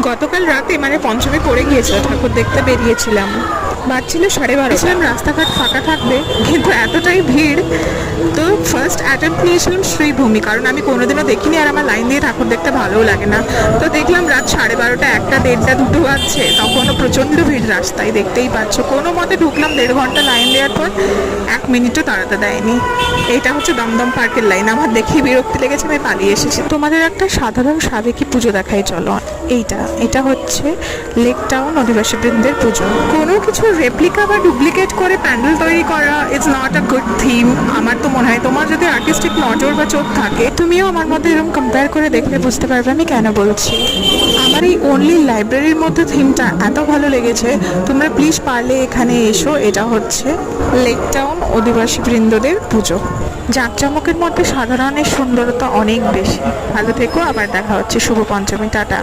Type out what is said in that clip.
গতকাল রাতে মানে পঞ্চমী পড়ে গিয়েছিল, ঠাকুর দেখতে বেরিয়েছিলাম, বাজছিল 12:30। ছিলাম রাস্তাঘাট ফাঁকা থাকবে, কিন্তু এতটাই ভিড়। তো ফার্স্ট অ্যাটেম্প নিয়েছিলাম শ্রীভূমি, কারণ আমি কোনোদিনও দেখিনি আর আমার লাইন দিয়ে ঠাকুর দেখতে ভালোও লাগে না। তো দেখলাম রাত 12:30, 1টা, 1:30, 2টো বাজছে, তখনও প্রচণ্ড ভিড় রাস্তায়, দেখতেই পাচ্ছ। কোনো মতে ঢুকলাম, 1.5 ঘন্টা লাইন দেওয়ার পর 1 মিনিটও দাঁড়াতে দেয়নি। এটা হচ্ছে দমদম পার্কের লাইন। আমার দেখেই বিরক্তি লেগেছে, আমি পালিয়ে এসেছি। তোমাদের একটা সাধারণ সাবেকি পুজো দেখাই চলো। এটা হচ্ছে লেক টাউন অধিবাসী বৃন্দের পুজো। কোনো কিছু রেপ্লিকা বা ডুপ্লিকেট করে প্যান্ডেল তৈরি করা is not a good theme. আমার তো মনে হয় তোমার যদি আর্টিস্টিক নজর বা চোখ থাকে, তুমিও আমার মধ্যে এরকম কম্পেয়ার করে দেখলে বুঝতে পারবে আমি কেন বলছি। আমার এই অনলি লাইব্রেরির মধ্যে থিমটা এত ভালো লেগেছে, তোমরা প্লিজ পারলে এখানে এসো। এটা হচ্ছে লেক টাউন অধিবাসী বৃন্দদের পুজো। জাঁকজমকের মধ্যে সাধারণের সুন্দরতা অনেক বেশি। ভালো থেকো, আবার দেখা হচ্ছে। শুভ পঞ্চমী, টাটা।